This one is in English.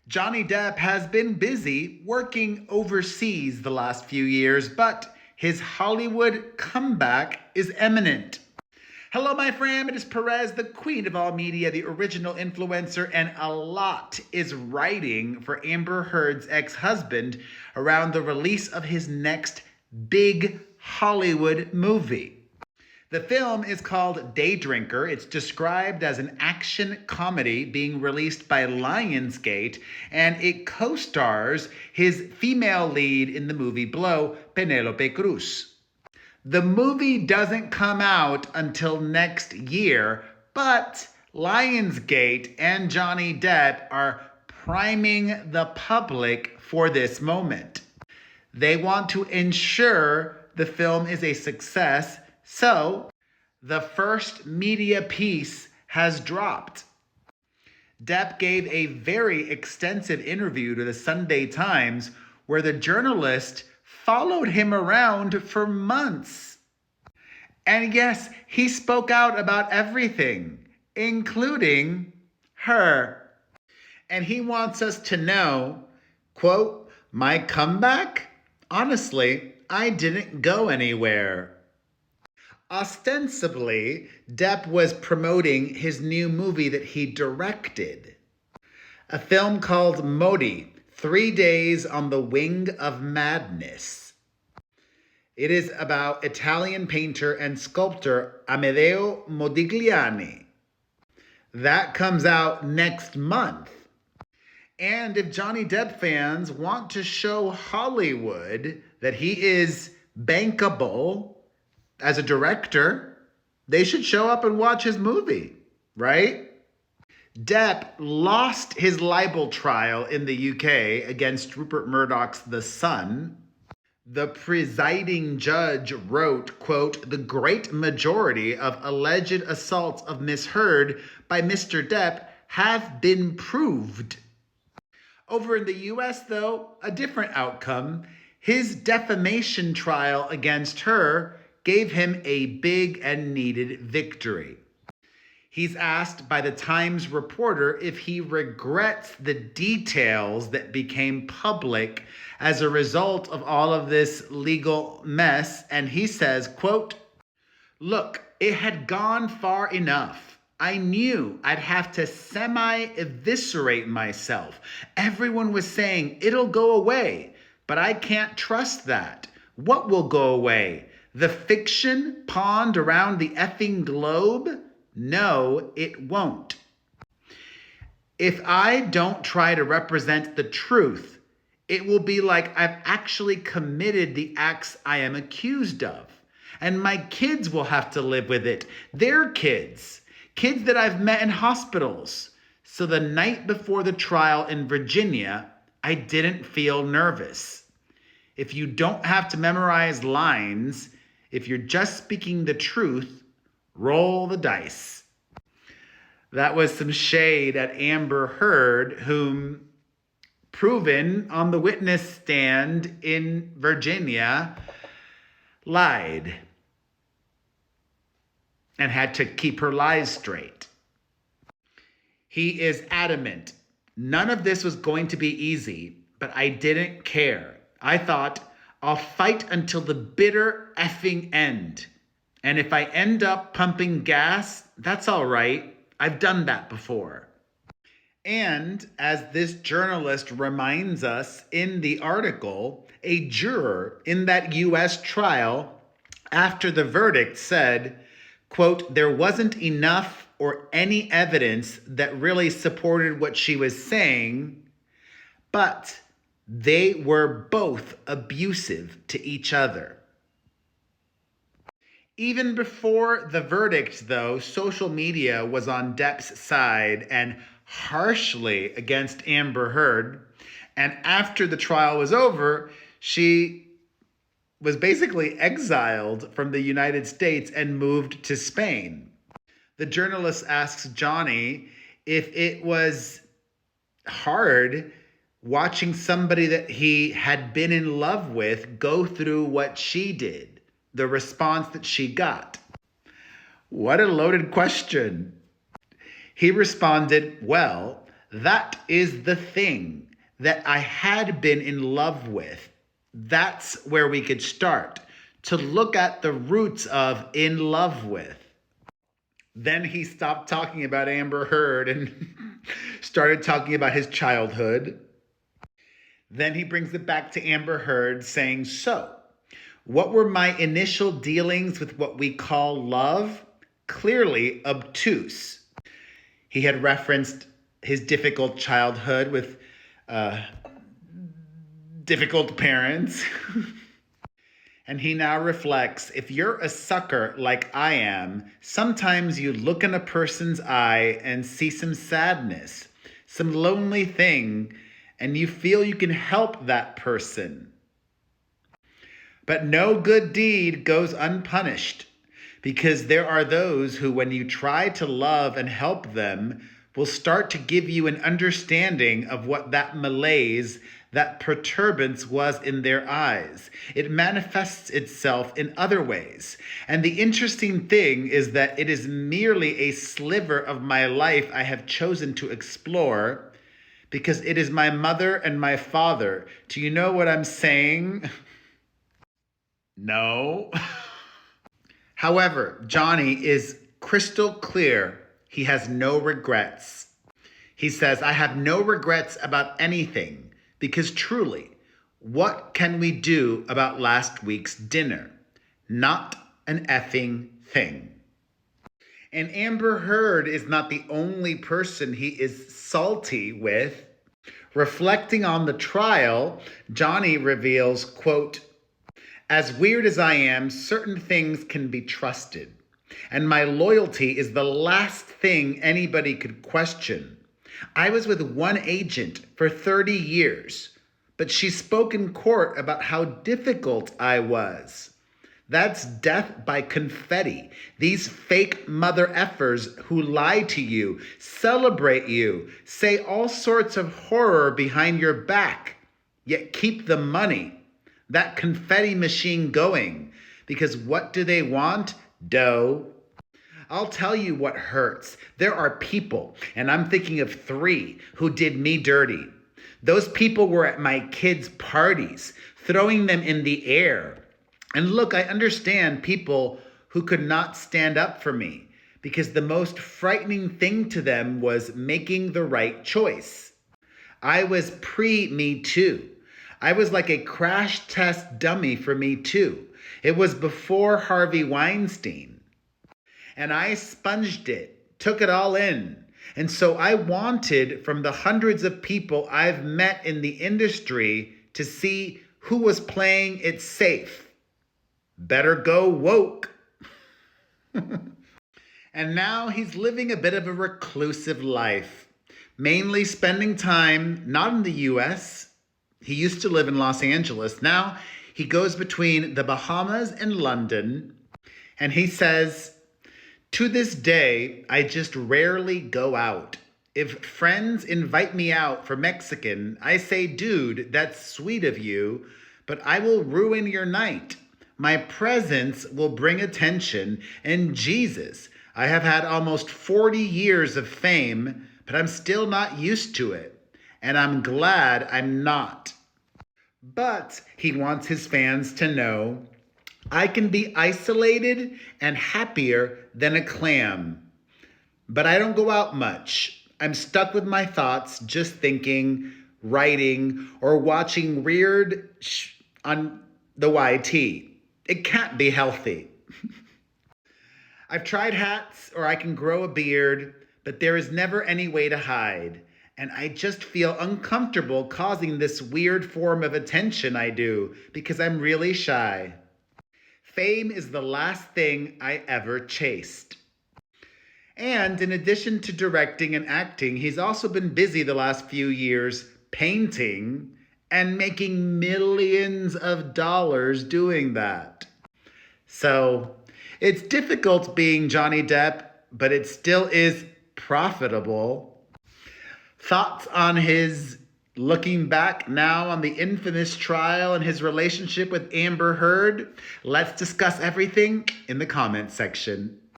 Jonny Depp has been busy working overseas the last few years, but his Hollywood comeback is imminent. Hello, my friend. It is Perez, the queen of all media, the original influencer, and a lot is writing for Amber Heard's ex-husband around the release of his next big Hollywood movie. The film is called Day Drinker. It's described as an action comedy being released by Lionsgate, and it co-stars his female lead in the movie Blow, Penelope Cruz. The movie doesn't come out until next year, but Lionsgate and Jonny Depp are priming the public for this moment. They want to ensure the film is a success, so the first media piece has dropped. Depp gave a very extensive interview to the Sunday Times where the journalist followed him around for months. And yes, he spoke out about everything, including her. And he wants us to know, quote, "My comeback? Honestly, I didn't go anywhere." Ostensibly, Depp was promoting his new movie that he directed, a film called Modi, 3 Days on the Wing of Madness. It is about Italian painter and sculptor Amedeo Modigliani. That comes out next month. And if Jonny Depp fans want to show Hollywood that he is bankable as a director, they should show up and watch his movie, right? Depp lost his libel trial in the UK against Rupert Murdoch's The Sun. The presiding judge wrote, quote, "The great majority of alleged assaults of Miss Heard by Mr. Depp have been proved." Over in the US, though, a different outcome. His defamation trial against her gave him a big and needed victory. He's asked by the Times reporter if he regrets the details that became public as a result of all of this legal mess. And he says, quote, "Look, it had gone far enough. I knew I'd have to semi-eviscerate myself. Everyone was saying it'll go away, but I can't trust that. What will go away? The fiction pawned around the effing globe? No, it won't. If I don't try to represent the truth, it will be like I've actually committed the acts I am accused of. And my kids will have to live with it. Their kids that I've met in hospitals. So the night before the trial in Virginia, I didn't feel nervous. If you don't have to memorize lines, if you're just speaking the truth, roll the dice." That was some shade at Amber Heard, whom proven on the witness stand in Virginia lied and had to keep her lies straight. He is adamant. None of this was going to be easy, but I didn't care. I thought, I'll fight until the bitter effing end. And if I end up pumping gas, that's all right. I've done that before. And as this journalist reminds us in the article, a juror in that U.S. trial after the verdict said, quote, "There wasn't enough or any evidence that really supported what she was saying, but they were both abusive to each other." Even before the verdict, though, social media was on Depp's side and harshly against Amber Heard. And after the trial was over, she was basically exiled from the United States and moved to Spain. The journalist asks Jonny if it was hard watching somebody that he had been in love with go through what she did, the response that she got. What a loaded question. He responded, "Well, That is the thing that I had been in love with. That's where we could start to look at the roots of in love with. Then he stopped talking about Amber Heard and started talking about his childhood. Then he brings it back to Amber Heard saying, so, what were my initial dealings with what we call love? Clearly obtuse. He had referenced his difficult childhood with difficult parents. And he now reflects, if you're a sucker like I am, sometimes you look in a person's eye and see some sadness, some lonely thing, and you feel you can help that person. But no good deed goes unpunished, because there are those who, when you try to love and help them, will start to give you an understanding of what that malaise, that perturbance was in their eyes. It manifests itself in other ways. And the interesting thing is that it is merely a sliver of my life I have chosen to explore, because it is my mother and my father. Do you know what I'm saying? No. However, Jonny is crystal clear. He has no regrets. He says, I have no regrets about anything, because truly, what can we do about last week's dinner? Not an effing thing. And Amber Heard is not the only person he is salty with. Reflecting on the trial, Jonny reveals, quote, as weird as I am, certain things can be trusted. And my loyalty is the last thing anybody could question. I was with one agent for 30 years, but she spoke in court about how difficult I was. That's death by confetti. These fake mother effers who lie to you, celebrate you, say all sorts of horror behind your back, yet keep the money, that confetti machine going. Because what do they want? Dough. I'll tell you what hurts. There are people, and I'm thinking of 3, who did me dirty. Those people were at my kids' parties, throwing them in the air. And look, I understand people who could not stand up for me, because the most frightening thing to them was making the right choice. I was pre-Me Too. I was like a crash test dummy for Me Too. It was before Harvey Weinstein. And I sponged it, took it all in. And so I wanted from the hundreds of people I've met in the industry to see who was playing it safe. Better go woke. And now he's living a bit of a reclusive life, mainly spending time not in the US. He used to live in Los Angeles. Now he goes between the Bahamas and London. And he says, to this day, I just rarely go out. If friends invite me out for Mexican, I say, dude, that's sweet of you, but I will ruin your night. My presence will bring attention, and Jesus, I have had almost 40 years of fame, but I'm still not used to it, and I'm glad I'm not. But he wants his fans to know, I can be isolated and happier than a clam. But I don't go out much. I'm stuck with my thoughts, just thinking, writing, or watching weird on the YT. It can't be healthy. I've tried hats, or I can grow a beard, but there is never any way to hide. And I just feel uncomfortable causing this weird form of attention I do, because I'm really shy. Fame is the last thing I ever chased. And in addition to directing and acting, he's also been busy the last few years painting and making millions of dollars doing that. So it's difficult being Jonny Depp, but it still is profitable. Thoughts on his looking back now on the infamous trial and his relationship with Amber Heard? Let's discuss everything in the comments section.